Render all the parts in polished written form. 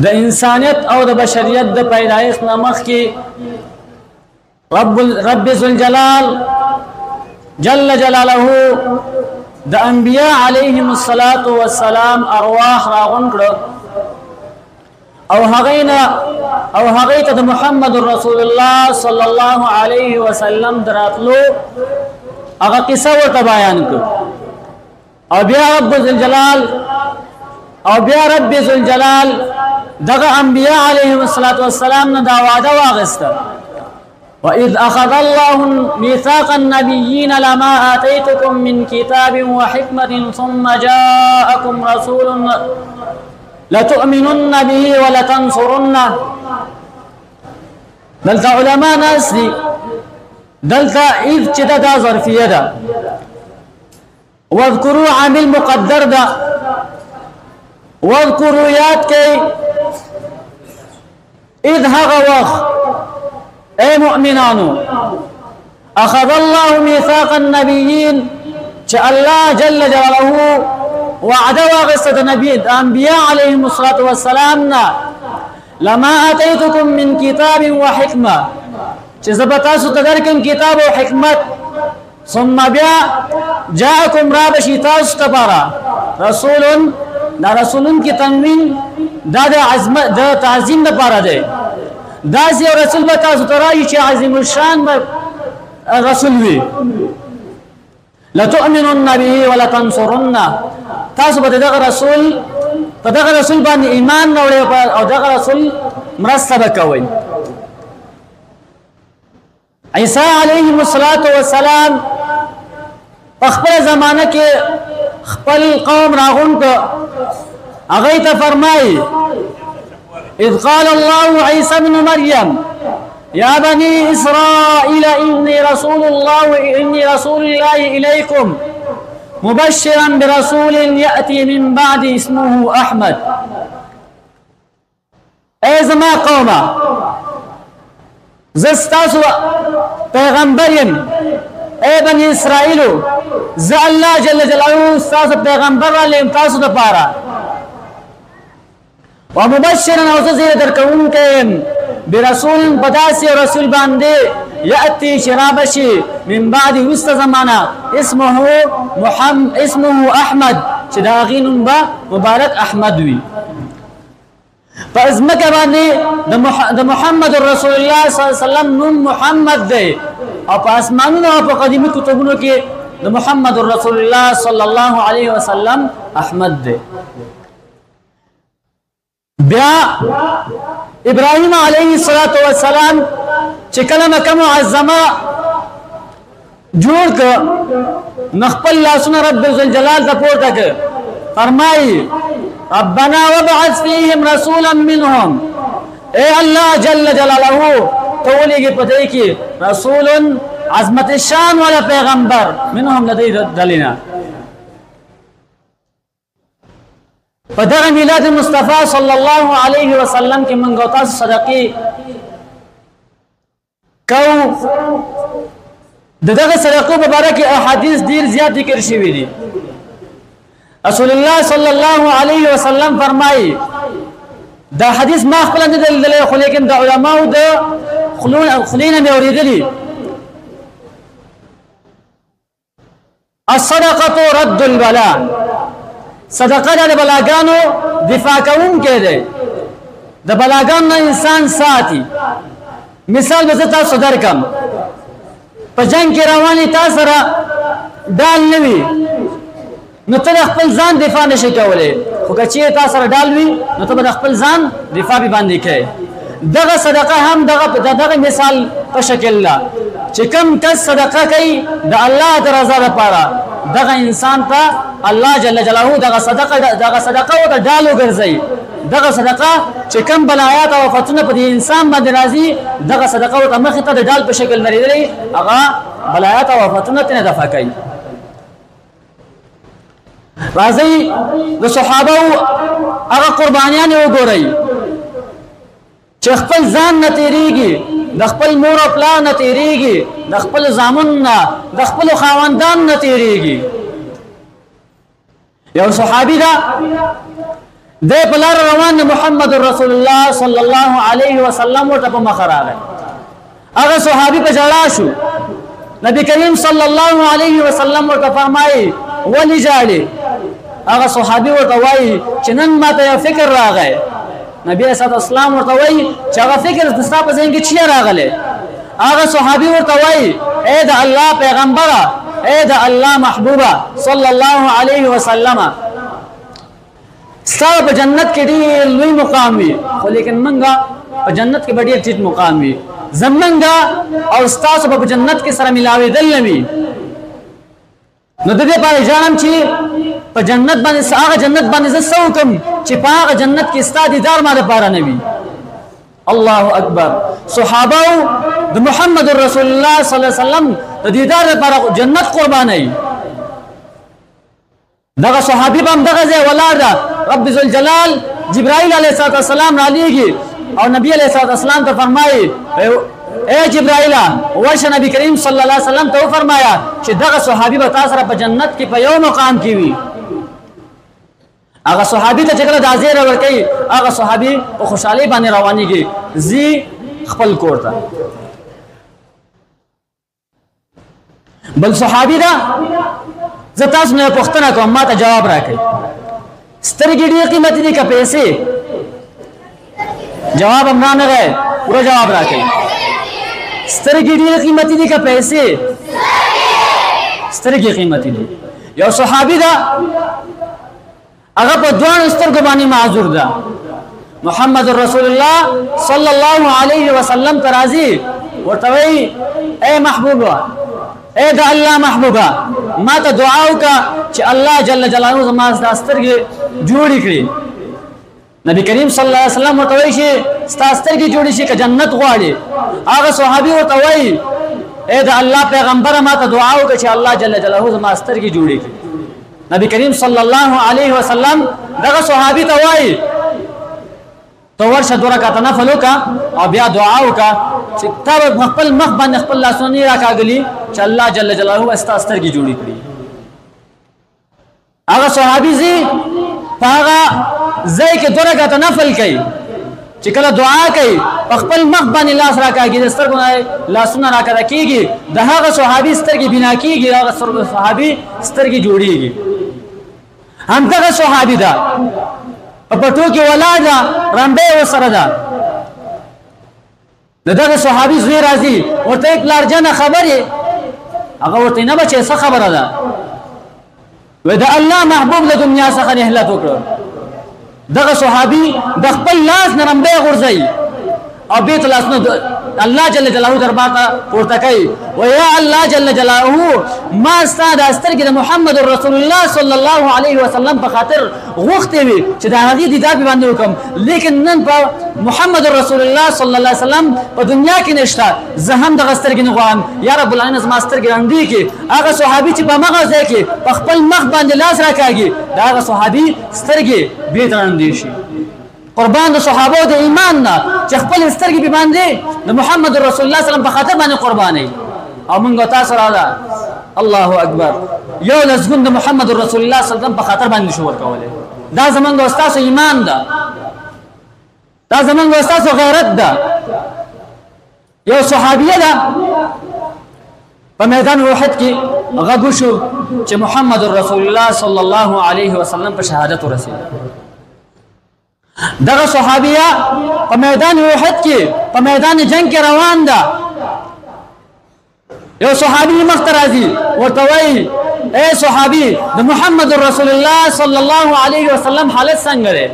د انسانیت او د بشریت د پیدایښت نه مخکې رب ذوالجلال جل جلاله د انبیاء علیهم الصلاة والسلام ارواح راغون کړو او هغه ته د محمد رسول الله صلی الله علیه وسلم دراتلو هغه قصه ورته بیان کړ او بیا رب ذوالجلال دغه انبیاء علیهم الصلاة والسلام نه دا وعده واغسته وإذ أخذ الله ميثاق النبيين لما آتيتكم من كتاب وحكمة ثم جاءكم رسول لتؤمنن به ولتنصرنه دلتا علماء ناس دي دلتا إذ چدا دا ظرفية دا واذكروا عامل مقدر دا واذكروا ياد كي إذ هغا وخ اے مؤمنانو اخذ الله ميثاق النبيين چه الله جل جلاله وعده واغسط نبي انبياء عليهم الصلاة والسلام لما اتيتكم من كتاب وحكمة چه زبتاسو تدركم كتاب وحكمت ثم بیا جاءكم رابشي تاسو تبارا رسول دا رسول کی تنوین دا تعظیم دا پارا دے داسې یو رسول به تاسو ته راشي چې عظیم الشان به رسول وي لتؤمنن به ولتنصرنه تاسو به دغه رسول باندې ایمان راوړئ او دغه رسول مرسته به کوئ عیسی علیه الصلاة والسلام په خپله زمانه کې خپل قوم راغون که هغوی ته فرمایي إذ قال الله عيسى بن مريم يا بني إسرائيل إني رسول الله إليكم مبشرا برسول يأتي من بعد اسمه أحمد أي زما قوما زستاسو پیغمبرین اے بني إسرائيل ز الله جل جلاله استاسو پیغمبر علیم تاسو دا پارا ومبشرا وزير دركون كيم برسول بداسي رسول باندي يأتي شرابشي من بعد وسط زمانا اسمه أحمد شداغين با مبارك أحمد وي فازمك باندي ده محمد رسول الله صلى الله عليه وسلم نم محمد دي او فاسمانونا او قديمي كتبونو كي ده محمد رسول الله صلى الله عليه وسلم أحمد دي بیا ابراهیم علیه الصلاة والسلام چې کله مکه معظمه جوړ کړ نو خپل لاسونه رب ذوالجلال ته پورته کړ فرمایي ربنا وابعث فيهم رسولا منهم اے الله جل جلاله ته ولېږې په دې کې رسول عظمت شان والا پیغمبر منهم لدی دلینا فدغه میلاد مصطفی صلی الله علیه وسلم کې منګو تاسو صدقې کو دغه صدقو مبارک احادیث ډیر زیات ذکر شوی دي رسول الله صلی الله علیه وسلم فرمایي دا حدیث ما خپل نه دل خو لیکن د علماو د خلینه مې اوریدلی الصدقه رد البلاء صدقه د بلاګانو دفاع کوونکی دی د بلاګانو نه انسان ساتي مثال به زه تاسو درکم په جنګ کې روانې تا سره ډال نه وي نو ته د خپل ځان دفاع نشي کولی خو که چیرې تا سره ډال وي نو ته به د خپل ځان دفاع به باندې کوې دغه صدقه هم دغه مثال په شکل ده چې کوم کس صدقه کوي د الله د رضا لپاره دغه انسان ته الله جل جلاله دغه صدقه او د ډالو ګرځي دغه صدقه چې کوم بلایات او آفتونه په دې انسان باندې راځي دغه صدقه او مخې ته د ډال په شکل لري هغه بلایات او آفتونه تنه دفع کوي راځي د صحابه هغه قربانیان وګورئ چې خپل ځان نه تیریږي د خپل مور او پلار نه تیریږي د خپل زامن نه د خپل خاوندان نه تیریږي یو صحابي دا دے پلار روان محمد رسول اللہ صلی اللہ علیہ وسلم ورته په مخ راغی. هغه صحابي په جړا شو. نبی کریم صلی الله علیه وسلم ورته فرمایي ولې جاړې؟ هغه صحابي ورته وایي چې نن ماته یو فکر راغی. نبی اسلام ورته وایي چې هغه فکر ستا په ذهن کې چی راغلی؟ هغه صحابي ورته وایي اے د الله پیغمبره، اے د الله محبوبه صلی الله علیه وسلم، ستا په جنت کې ډېر لوی مقام وي، خو لیکن منګه په جنت کې به ډېر ټیټ مقام وي. زمونږه او ستاسو په جنت کې سره ملاوېدل نه وي. نو د دې لپاره ژاړم چې په جنت باندې هغه جنت باندې زه څه وکړم چې په هغه جنت کې ستا دیدار ما دپاره نه وي. الله اکبر. صحابه د محمد رسول الله صلی الله علیه وسلم د دیدار لپاره جنت قربانوي. دغه صحابي به هم دغه ځای ولاړ ده. رب ذوالجلال جبرائیل علیه السلام رالیږي او نبی علیہ السلام ته فرمایي اے جبرائیل ورشه نبی کریم صلی الله علیه وسلم ته فرمایا چې دغه صحابي به تاسو سره په جنت کې په یو مقام کې وي. هغه صحابي ته چې کله د ازیر ورکوي هغه صحابي په خوشحالۍ باندې روانېږي ځي خپل کور ته. بل صحابي ده زه تاسو نه پوښتنه کوم ما ته جواب راکړئ. سترګې ډېرې قیمتي دي که پیسې؟ جواب هم نه غواړي، پوره جواب راکړئ. سترګې ډېرې قیمتي دي که پیسې؟ سترګې قیمتي دي. یو صحابي ده هغه په دواړو سترګو باندې معذور ده. محمد رسول الله صلی الله علیه وسلم ته راځي ورته وایي اے محبوبه، اے د الله محبوبه، ما ته دعا وکړه چې الله جل جلاله زما دا سترګې جوړې کړي. نبی کریم صلی الله علیه وسلم ورته وایي چې ستا سترګې جوړې شي که جنت غواړې؟ هغه صحابي ورته وایي اے د الله پیغمبره ما ته دعا وکړه چې الله جل جلاله زما سترګې جوړې کړي. نبی کریم صلی الله علیه وسلم دغه صحابي ته وایي ته ورشه 2 رکعته نفل وکړه او بیا دعا وکړه چې تا به خپل مخ باندې خپل لاسونه نه راکاږلي چې الله جل جلاله ستا سترګې جوړې کړي. هغه صحابي ځي په هغه ځای کې 2 رکعته نفل کوي. چې کله دعا کوي په خپل مخ باندې لاس راکاږي، د سترګو نه لاسونه راکاږه کېږي، د هغه صحابي سترګې بنا کېږي، د هغه صحابي سترګې جوړېږي. همدغه صحابي ده په پټو کې ولاړ ده، رمبۍ ورسره ده. د دغه صحابي زوی راځي ورته یې پلارجانه خبرې؟ هغه ورته نه بچې څه خبره ده؟ وایي د الله محبوب له دنیا څخه نهلت وکړه. دغه صحابي د خپل لاس نه رمبۍ غورځوي او بیت لاسونه الله جل جلاله دربار ته پورته کوي. ویا الله جل جلاله ما ستا د سترګې د محمد رسول الله صلی الله علیه وسلم په خاطر غوښتې وي چې د هغې دیدار مې باندې وکړم، لیکن نن په محمد رسول الله صلی الله علیه وسلم په دنیا کې نشته، زه هم دغه سترګې نه غواړم. یا رب العالمین زما سترګې ړندې کړي. هغه صحابي چې په همغه ځای کې په خپل مخ باندې لاس راکاږي د هغه صحابي سترګې بېرته ړندې شي. قربان د صحابو د ایمان نه چې خپل سترګې په باندې د محمد رسول الله صلی الله علیه وسلم په خاطر باندې قرباني. او موږ تاسو راځه الله اکبر یو لزګون د محمد رسول الله صلی الله علیه وسلم په خاطر باندې شو ورکولې. دا زمونږ او تاسو ایمان ده، دا زمونږ او تاسو غیرت ده. یو صحابیه ده په میدان احد کې غږ شو چې محمد رسول الله صلی الله علیه وسلم په شهادت ورسېد. دغه صحابیه په میدان احد کې په میدان جنگ کې روان ده. یو صحابي مخ ته راځي ورته وایي اے صحابي د محمد رسول الله صلی الله علیه وسلم حالت څنګه دی؟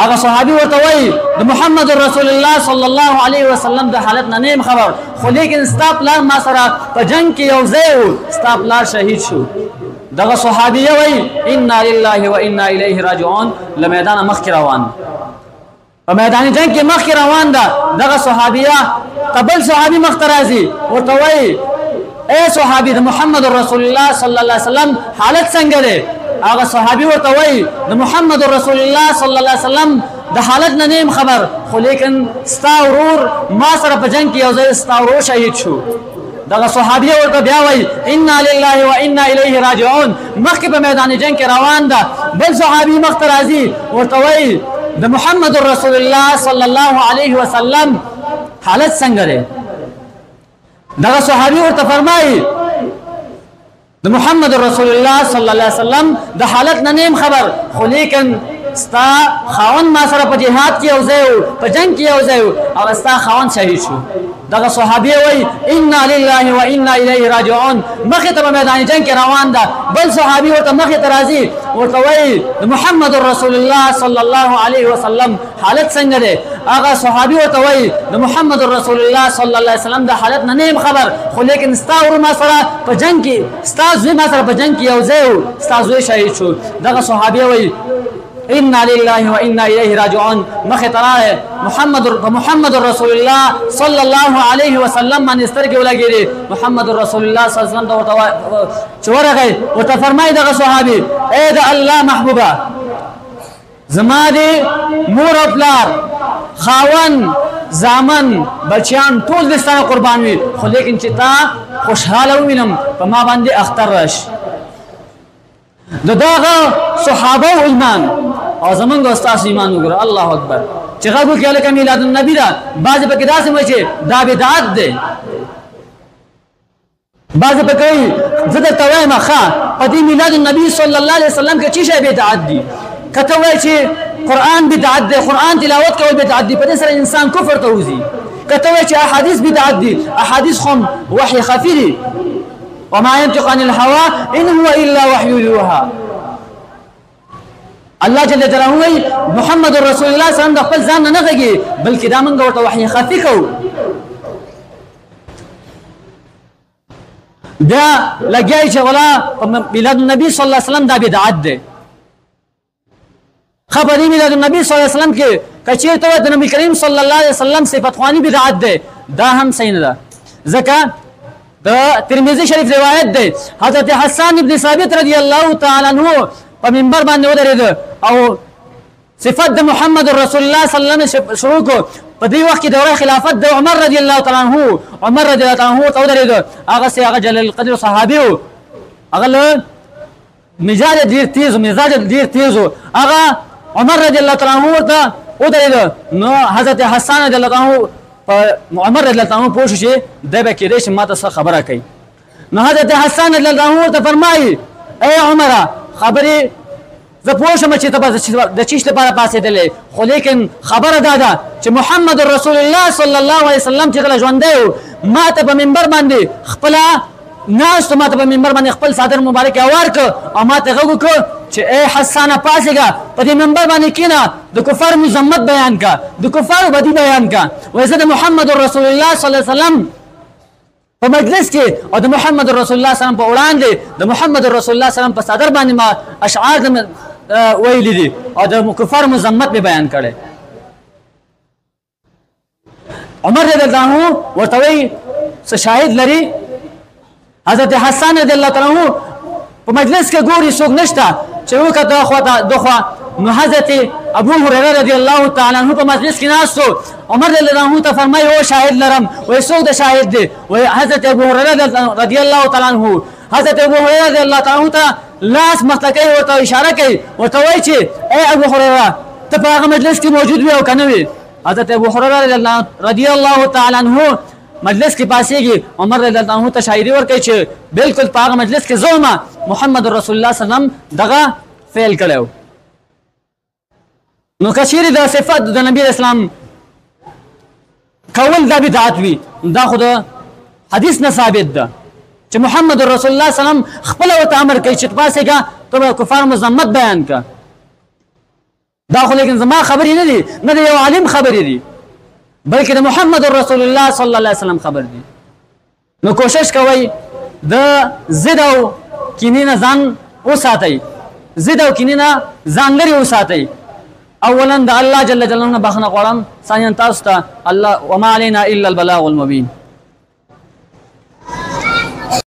هغه صحابي ورته وایي د محمد رسول الله صلی الله علیه وسلم د حالت نه نیم خبر، خو لیکن ستا پلار ما سره په جنگ کې یو ځای و، ستا پلار شهید شو. دغه صحابیه وایي انا لله و انا الیه راجعون له میدانه مخکې روان، په میدان جنگ کې مخکې روان ده. دغه صحابیه قبل صحابي مخ ته راځي ورته وایي اے صحابي د محمد رسول الله صلی الله علیه وسلم حالت څنګه دی؟ هغه صحابي ورته وایي د محمد رسول الله صلی الله علیه وسلم د حالت نه نیم خبر، خو لیکن ستا ورور ما سره په جنگ کې یو ځای ستا ورور شهید شو. دغه صحابي ورته بیا وای انا لله وانا الیه راجعون مخکې په میدان جنگ کې روان ده بل صحابي مخ ته راځي ورته وای د محمد رسول الله صلی الله علیه وسلم حالت څنګه ده دغه صحابي ورته فرمایي د محمد رسول الله صلی الله علیه وسلم د حالت نه نیم خبر خو لیکن ستا خاون ما سره په جهاد کې یو ځای و په جنگ کې یو ځای و او ستا خاون شهید شو دغه صحابي وای انا لله وانا الیه راجعون مخې ته په میدان جنگ کې روان ده بل صحابي ورته مخې ته راځي ورته وای د محمد رسول الله صلی الله علیه وسلم حالت څنګه ده هغه صحابي ورته وای د محمد رسول الله صلی الله علیه وسلم د حالت نه نیم خبر خو لیکن ستا ور ما سره په جنگ کې ستا زوی ما سره په جنگ کې یو ځای و ستا زوی شهید شو دغه صحابي وای انا لله وانا الیه راجعون مختراه محمد رسول الله صلی الله علیه وسلم باندې سترګې ولګېدې محمد رسول الله صلی الله علیه وسلم ته چې ورغی ورته فرمایي دغه صحابي اے د الله محبوبه زما دې مور او پلار خاون زامن بچیان ټول دې ستاسو قربان وي خو لیکن چې تا خوشحاله وینم په ما باندې اختر راش دغه صحابه او ایمان او زمونږ استاد ایمان وګوره الله اکبر چې هغه کې لکه میلاد النبی دا بعض په کې داسې وایي چې دا بدعت ده بعض په کوي زه درته وایم ښه په دې میلاد النبی صلی الله علیه وسلم کې چې شی بدعت دي کته وایي چې قرآن بدعت ده قرآن تلاوت کول بدعت دي په دې سره انسان کفر ته وځي کته وایي چې احادیث بدعت دي احادیث خو وحی خفي دي وما ينطق عن الهوى ان هو الا وحي يوحى الله جل جلاله محمد رسول الله صلی الله علیه وسلم د خپل ځان نه غږي بلکې دا موږ ورته وحی خفي کوو دا لګیای چې ولا میلاد النبي صلی الله علیه وسلم دا بدعت ده خبرې میلاد النبي صلی الله علیه وسلم کې کچې ته د نبی کریم صلی الله علیه وسلم صفات خواني بدعت ده دا هم صحیح نه ده ځکه د ترمذی شریف روایت ده حضرت حسان ابن ثابت رضی الله تعالی عنہ په منبر باندې ودرېد او صفات د محمد رسول الله صلی الله علیه وسلم شروع کو په دې وخت کې دوره خلافت د عمر رضی الله تعالی عنہ عمر رضی الله تعالی عنہ ته ودرېد هغه جلیل القدر صحابي او هغه مزاج ډیر تیز هغه عمر رضی الله تعالی عنہ ته ودرېد نو حضرت حسان رضی الله تعالی عنہ عمر رضی الله تعالی عنہ پوښتنه چې د به کې ریش ماته څه خبره کوي نو حضرت حسان رضی الله عنہ ته فرمایي اے عمر خبرې زه پوه شم چې ته د چیش لپاره پاسېدلې خو لیکن خبره دا ده چې محمد رسول الله صلی الله علیه وسلم چې کله ژوندی و ما ته په منبر باندې خپله ناستو ما ته په منبر باندې خپل صادر مبارک اوار کړ او ما ته غږ وکړ چې ای حسانه پاسېږه په دې منبر باندې کښېنه د کفار مذمت بیان کا د کفارو بدي بیان کا وایي زه د محمد رسول الله صلی الله علیه وسلم په مجلس کې او د محمد رسول الله صلی الله علیه وسلم په وړاندې د محمد رسول الله صلی الله علیه وسلم په صدر باندې ما اشعار ویلي دي او د کفار مذمت به بیان کړي عمر رضی الله عنه ورته وایي څه شاهد لري حضرت حسان رضی الله تعالی عنہ په مجلس کې ګوري څوک نشته چې وکړه خواته دغه نو حضرت ابو هريره رضی الله تعالی عنہ په مجلس کې ناستو عمر رضی الله عنه ته فرمایي او شاهد لرم وای څوک د شاهد دی وای حضرت ابو هريره رضی الله تعالی عنہ حضرت ابو هريره رضی الله تعالی عنہ ته لاس مخلقي ورته اشاره کوي ورته وایي چې اے ابو هريره ته په هغه مجلس کې موجود وي او کنه وي حضرت ابو هريره رضی الله تعالی عنہ مجلس کې پاسېږي عمر رضی الله عنه ته شاعري ورکوي چې بالکل په هغه مجلس کې زوما محمد رسول الله صلی الله علیه وسلم دغه فعل کړو نو کچېرې د صفات د نبی اسلام کول دا بدعت وي دا خو د حدیث نه ثابت ده چې محمد رسول الله صلی الله علیه وسلم خپل ورته امر کوي چې پاسېږه ته کفار مذمت بیان کا دا خو لیکن زما خبرې نه دي نه د یو عالم خبرې دي بلکې د محمد رسول الله صلی الله علیه وسلم خبر دي نو کوشش کوئ د ضد او کینې نه ځان وساتئ ضد او کینې نه ځان لرې وساتئ اولا د الله جل جلاله نه بخښنه غواړم ثانیا تاسو ته الله وما علينا الا البلاغ المبين